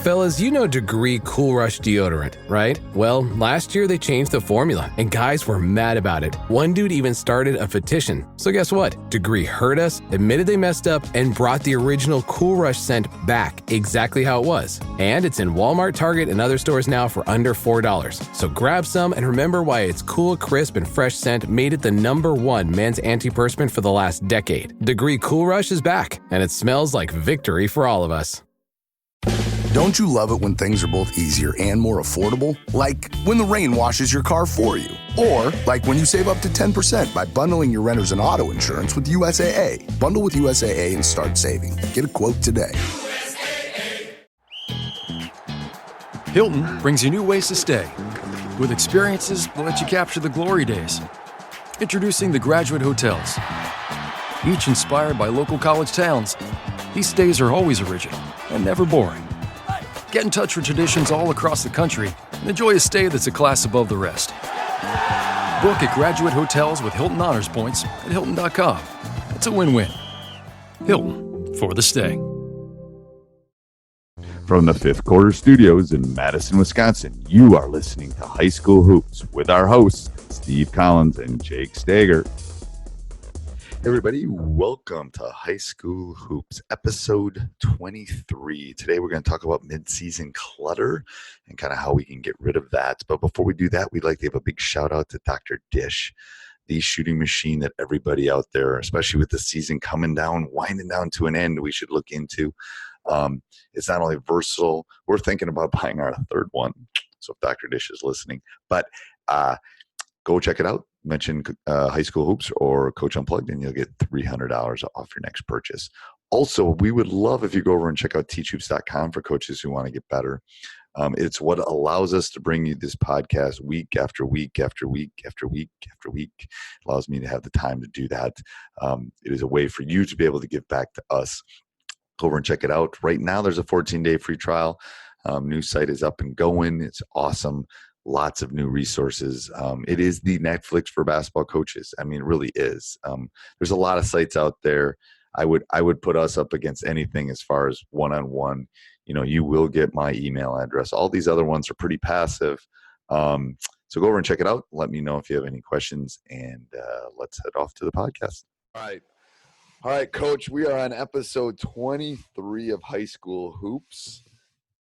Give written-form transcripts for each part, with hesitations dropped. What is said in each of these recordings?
Fellas, you know Degree Cool Rush deodorant, right? Well, last year they changed the formula, and guys were mad about it. One dude even started a petition. So guess what? Degree heard us, admitted they messed up, and brought the original Cool Rush scent back exactly how it was. And it's in Walmart, Target, and other stores now for under $4. So grab some and remember why its cool, crisp, and fresh scent made it the #1 men's antiperspirant for the last decade. Degree Cool Rush is back, and it smells like victory for all of us. Don't you love it when things are both easier and more affordable? Like when the rain washes your car for you. Or like when you save up to 10% by bundling your renters and auto insurance with USAA. Bundle with USAA and start saving. Get a quote today. Hilton brings you new ways to stay, with experiences that let you capture the glory days. Introducing the Graduate Hotels. Each inspired by local college towns, these stays are always original and never boring. Get in touch with traditions all across the country and enjoy a stay that's a class above the rest. Book at Graduate Hotels with Hilton Honors Points at Hilton.com. It's a win-win. Hilton, for the stay. From the Fifth Quarter Studios in Madison, Wisconsin, you are listening to High School Hoops with our hosts, Steve Collins and Jake Steger. Hey everybody, welcome to High School Hoops, episode 23. Today we're going to talk about mid-season clutter and kind of how we can get rid of that. But before we do that, we'd like to give a big shout out to Dr. Dish, the shooting machine that everybody out there, especially with the season coming down, winding down to an end, we should look into. It's not only versatile, we're thinking about buying our third one. So if Dr. Dish is listening, but go check it out. Mention High School Hoops or Coach Unplugged, and you'll get $300 off your next purchase. Also, we would love if you go over and check out teachhoops.com for coaches who want to get better. It's what allows us to bring you this podcast week after week after week after week after week. It allows me to have the time to do that. It is a way for you to be able to give back to us. Go over and check it out. Right now, there's a 14-day free trial. New site is up and going. It's awesome. Lots of new resources. It is the Netflix for basketball coaches. I mean, it really is. There's a lot of sites out there. I would put us up against anything as far as one-on-one. You know, you will get my email address. All these other ones are pretty passive. So go over and check it out. Let me know if you have any questions, and let's head off to the podcast. All right, Coach, we are on episode 23 of High School Hoops.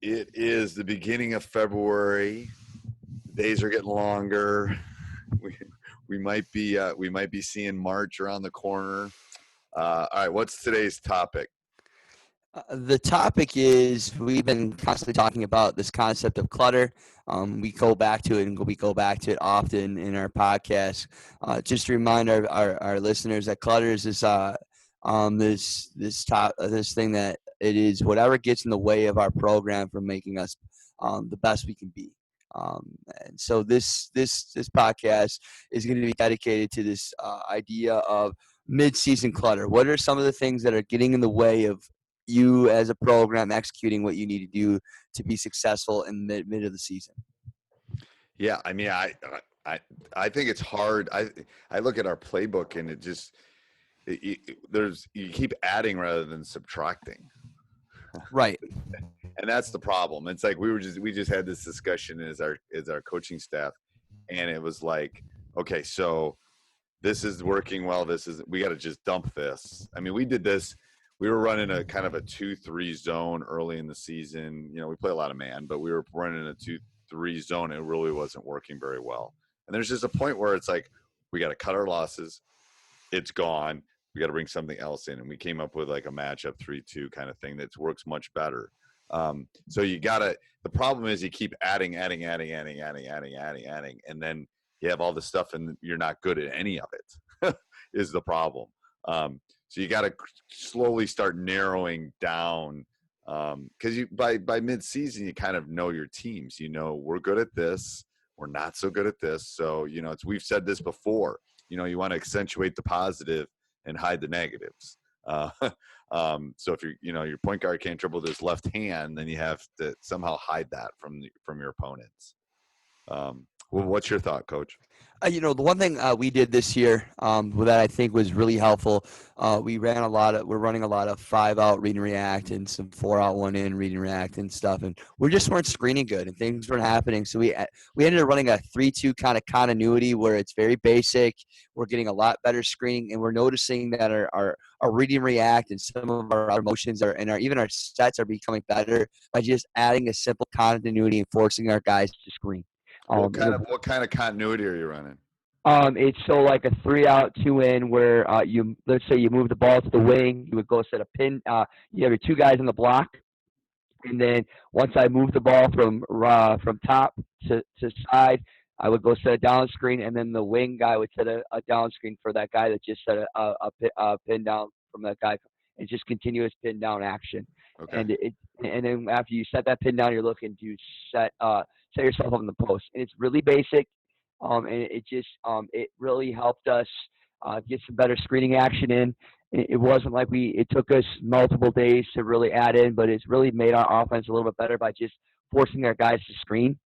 It is the beginning of February. Days are getting longer. We might be seeing March around the corner. All right, what's today's topic? The topic is, we've been constantly talking about this concept of clutter. We go back to it, and we go back to it often in our podcast. Just to remind our listeners that clutter is this thing that it is whatever gets in the way of our program from making us the best we can be. And so this podcast is going to be dedicated to this idea of mid-season clutter. What are some of the things that are getting in the way of you as a program executing what you need to do to be successful in mid of the season? Yeah, I mean, I think it's hard. I look at our playbook, and it just you keep adding rather than subtracting. Right. And that's the problem. It's like we just had this discussion as our coaching staff, and it was like, okay, so this is working well. We got to just dump this. I mean, we did this. We were running a kind of a 2-3 zone early in the season. You know, we play a lot of man, but we were running a 2-3 zone. And it really wasn't working very well. And there's just a point where it's like, we got to cut our losses. It's gone. We got to bring something else in. And we came up with like a matchup 3-2 kind of thing that works much better. So the problem is you keep adding, and then you have all this stuff and you're not good at any of it is the problem. So you got to slowly start narrowing down, because by mid-season, you kind of know your teams. You know, we're good at this, we're not so good at this. So, you know, we've said this before, you know, you want to accentuate the positive and hide the negatives. So if your point guard can't dribble with his left hand, then you have to somehow hide that from your opponents. Well, what's your thought, Coach? The one thing we did this year that I think was really helpful, we're running a lot of 5-out read and react and some 4-out 1-in read and react and stuff, and we just weren't screening good and things weren't happening. So we ended up running a 3-2 kind of continuity where it's very basic. We're getting a lot better screening, and we're noticing that our read and react and some of our motions even our sets are becoming better by just adding a simple continuity and forcing our guys to screen. What kind of continuity are you running? It's so like a 3-out 2-in where let's say you move the ball to the wing, you would go set a pin. You have your 2 guys in the block, and then once I move the ball from top to side, I would go set a down screen, and then the wing guy would set a down screen for that guy that just set a pin down from that guy. It's just continuous pin down action. Okay. And then after you set that pin down, you're looking to set yourself up in the post, and it's really basic. And it really helped us get some better screening action in. It wasn't like it took us multiple days to really add in, but it's really made our offense a little bit better by just forcing our guys to screen.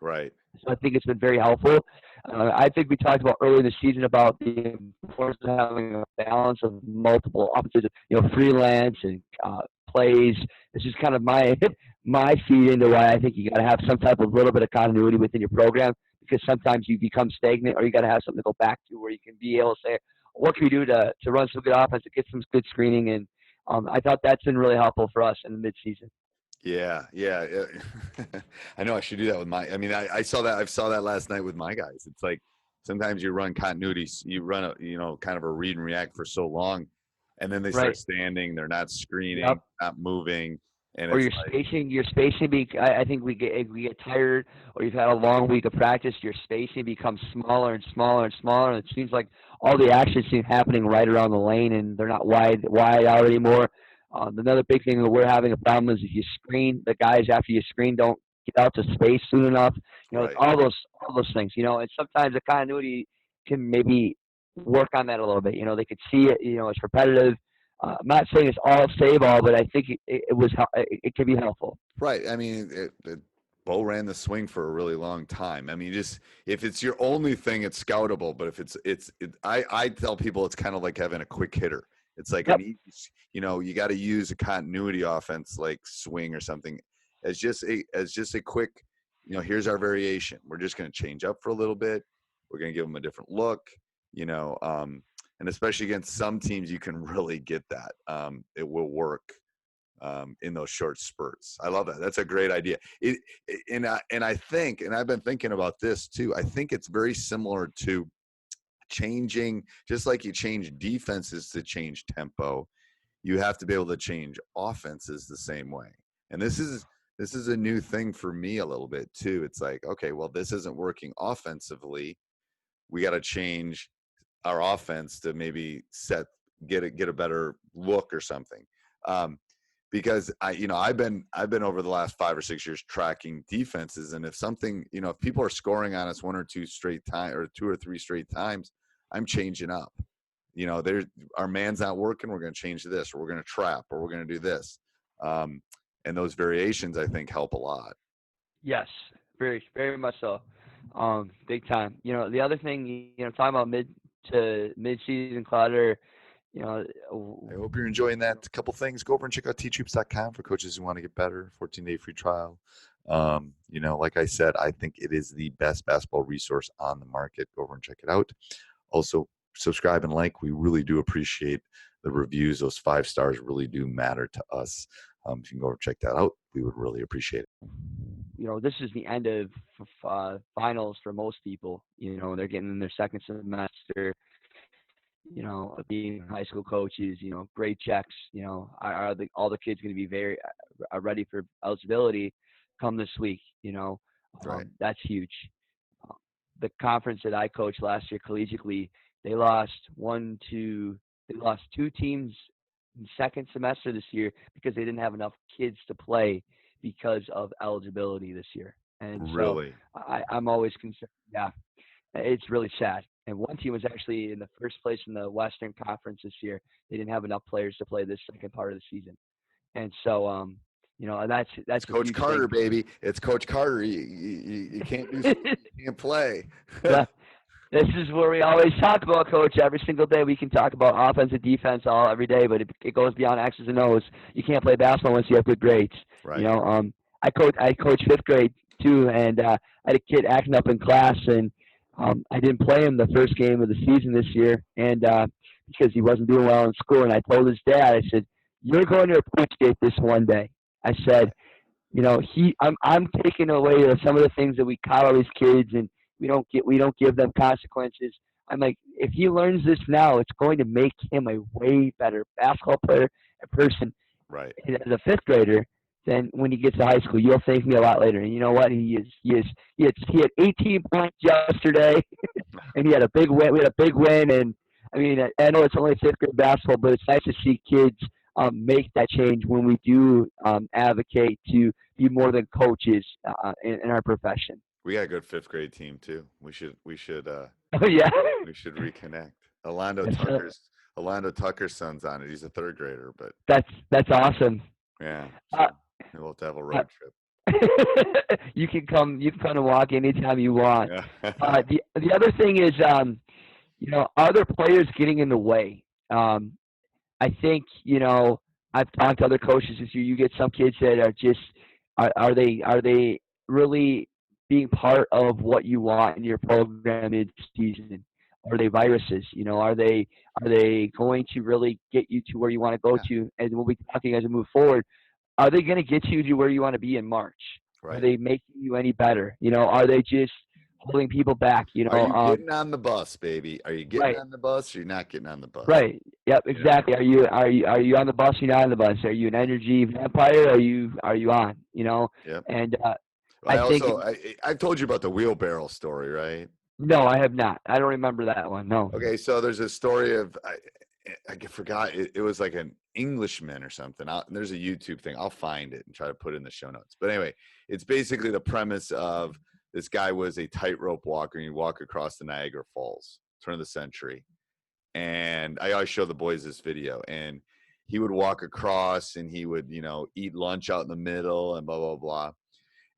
Right. So I think it's been very helpful. I think we talked about earlier in the season about the importance of having a balance of multiple offenses, freelance and plays. This is kind of my feed into why I think you got to have some type of little bit of continuity within your program, because sometimes you become stagnant, or you got to have something to go back to where you can be able to say, what can we do to run some good offense, to get some good screening? And I thought that's been really helpful for us in the midseason. Yeah. I know I should do that with I saw that last night with my guys. It's like sometimes you run continuity, you run kind of a read and react for so long, and then they start standing, they're not screening, not moving. And or your spacing. I think we get tired, or you've had a long week of practice. Your spacing becomes smaller and smaller and smaller, and it seems like all the action seems happening right around the lane, and they're not wide out anymore. Another big thing that we're having a problem is if you screen, the guys after you screen don't get out to space soon enough. Right. all those things. And sometimes the continuity can maybe work on that a little bit. They could see it. It's repetitive. I'm not saying it's all save all, but I think it can be helpful. Right. Bo ran the swing for a really long time. Just if it's your only thing, it's scoutable. But if I tell people it's kind of like having a quick hitter. It's like you got to use a continuity offense like swing or something as just a quick. Here's our variation. We're just going to change up for a little bit. We're going to give them a different look. And especially against some teams, you can really get that. It will work in those short spurts. I love that. That's a great idea. And I think, and I've been thinking about this too, I think it's very similar to changing, just like you change defenses to change tempo, you have to be able to change offenses the same way. And this is a new thing for me a little bit too. It's like, okay, well, this isn't working offensively. We got to change our offense to maybe get a better look or something. Because I've been over the last 5 or 6 years tracking defenses, and if people are scoring on us 1 or 2 straight times, or 2 or 3 straight times, I'm changing up. Our man's not working. We're going to change this, or we're going to trap, or we're going to do this. And those variations, I think, help a lot. Yes, very, very much so. Big time. The other thing, talking about mid-season clutter, I hope you're enjoying that. A couple things. Go over and check out teachhoops.com for coaches who want to get better. 14-day free trial. Like I said, I think it is the best basketball resource on the market. Go over and check it out. Also, subscribe and like. We really do appreciate the reviews. Those 5 stars really do matter to us. If you can go over and check that out, we would really appreciate it. This is the end of finals for most people. They're getting in their second semester. Being high school coaches, grade checks. Are all the kids going to be very ready for eligibility come this week? Right. That's huge. The conference that I coached last year collegiately, they lost 2 teams in second semester this year because they didn't have enough kids to play because of eligibility this year. And really, so I'm always concerned. Yeah, it's really sad. And one team was actually in the first place in the Western Conference this year. They didn't have enough players to play this second part of the season. And so, that's Coach Carter, baby. It's Coach Carter. You can't do something you can't play. Yeah. This is where we always talk about, Coach. Every single day we can talk about offense and defense all every day, but it goes beyond X's and O's. You can't play basketball unless you have good grades. Right. You know, I coach fifth grade too, and I had a kid acting up in class, and I didn't play him the first game of the season this year, and because he wasn't doing well in school. And I told his dad, I said, "You're going to appreciate this one day." I said, "You know, I'm taking away some of the things that we coddle these kids, and we don't give them consequences. I'm like, if he learns this now, it's going to make him a way better basketball player, a person, Right. and as a fifth grader." Then when he gets to high school, you'll thank me a lot later. And you know what? He had 18 points yesterday, and he had a big win. We had a big win, and I mean, I know it's only fifth grade basketball, but it's nice to see kids make that change when we do advocate to be more than coaches in our profession. We got a good fifth grade team too. We should Oh yeah, we should reconnect. Orlando Tucker's son's on it. He's a third grader, but that's awesome. yeah. So we'll have to have a road trip. You can come and walk anytime you want. Yeah. The other thing is, you know, are there players getting in the way? I think, you know, I've talked to other coaches this year. You get some kids that are just are they really being part of what you want in your program mid season? Are they viruses? You know, are they going to really get you to where you want to go to? And we'll be talking as we move forward. Are they going to get you to where you want to be in March? Right. Are they making you any better? You know, are they just holding people back? You know, are you getting on the bus, baby? Are you getting on the bus? Or you're not getting on the bus? Right. Yep. Exactly. Yeah. Are you on the bus? You're not on the bus. Are you an energy vampire? Are you on? You know. Yep. And I told you about the wheelbarrow story, right? No, I have not. I don't remember that one. No. Okay, so there's a story of I forgot it was like an Englishman or something. There's a YouTube thing. I'll find it and try to put it in the show notes. But anyway, it's basically the premise of this guy was a tightrope walker, and he'd walk across the Niagara Falls, turn of the century. And I always show the boys this video, and he would walk across, and he would, you know, eat lunch out in the middle, and blah blah blah.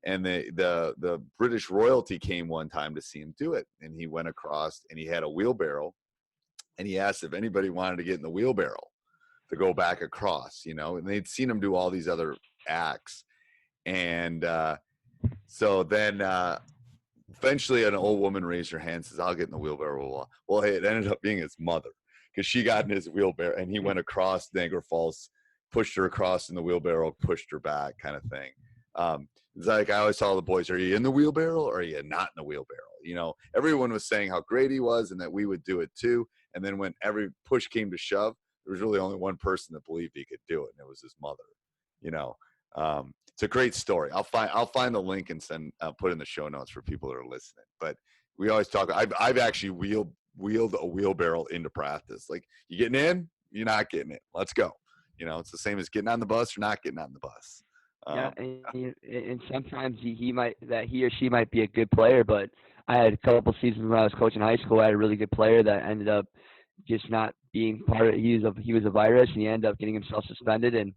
And the British royalty came one time to see him do it, and he went across, and he had a wheelbarrow, and he asked if anybody wanted to get in the wheelbarrow to go back across, you know, and they'd seen him do all these other acts. And so then eventually an old woman raised her hand and says, "I'll get in the wheelbarrow." Well, hey, it ended up being his mother, because she got in his wheelbarrow, and he went across Niagara Falls, pushed her across in the wheelbarrow, pushed her back, kind of thing. It's like I always tell the boys, are you in the wheelbarrow or are you not in the wheelbarrow? You know, everyone was saying how great he was and that we would do it too. And then when every push came to shove, there was really only one person that believed he could do it, and it was his mother. You know, it's a great story. I'll find the link and put in the show notes for people that are listening. But we always talk. I've actually wheeled a wheelbarrow into practice. Like, you getting in? You're not getting in. Let's go. You know, it's the same as getting on the bus or not getting on the bus. And sometimes he or she might be a good player, but I had a couple seasons when I was coaching high school. I had a really good player that ended up just not being part of it. He was a virus, and he ended up getting himself suspended. And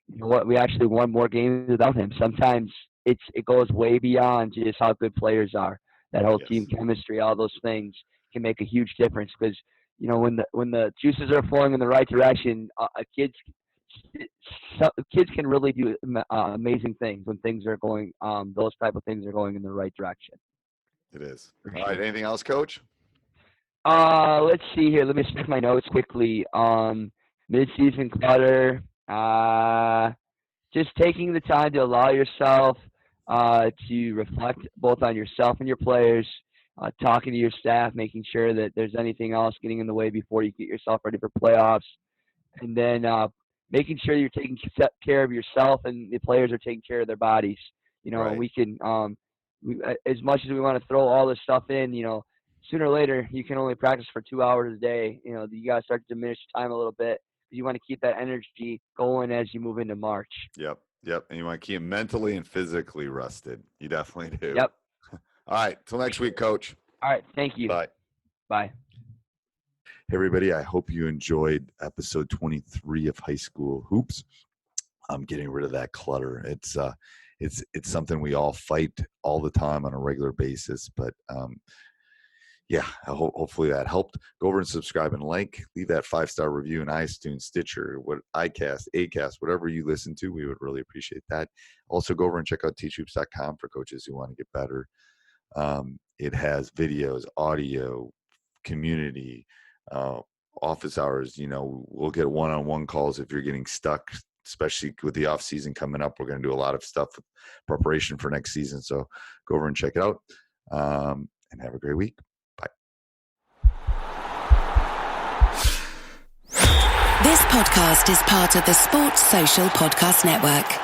you know what? We actually won more games without him. Sometimes it goes way beyond just how good players are. That whole team chemistry, all those things can make a huge difference, because you know when the juices are flowing in the right direction, kids can really do amazing things when things are going. Those type of things are going in the right direction. It is. All right. Anything else, Coach? Let's see here. Let me check my notes quickly. Mid-season clutter. Just taking the time to allow yourself to reflect both on yourself and your players. Talking to your staff, making sure that there's anything else getting in the way before you get yourself ready for playoffs, and then making sure you're taking care of yourself and the players are taking care of their bodies. You know, right. We can, as much as we want to throw all this stuff in, you know, sooner or later you can only practice for 2 hours a day. You know, you got to start to diminish time a little bit. You want to keep that energy going as you move into March. Yep. And you want to keep mentally and physically rested. You definitely do. Yep. All right. Till next week, Coach. All right. Thank you. Bye. Bye. Hey, everybody. I hope you enjoyed episode 23 of High School Hoops. I'm getting rid of that clutter. It's something we all fight all the time on a regular basis, but yeah, hopefully that helped. Go over and subscribe and like. Leave that 5-star review in iTunes, Stitcher, iCast, Acast, whatever you listen to. We would really appreciate that. Also, go over and check out teachhoops.com for coaches who want to get better. It has videos, audio, community, office hours. We'll get one-on-one calls if you're getting stuck, especially with the off season coming up. We're going to do a lot of stuff with preparation for next season. So go over and check it out, and have a great week. This podcast is part of the Sports Social Podcast Network.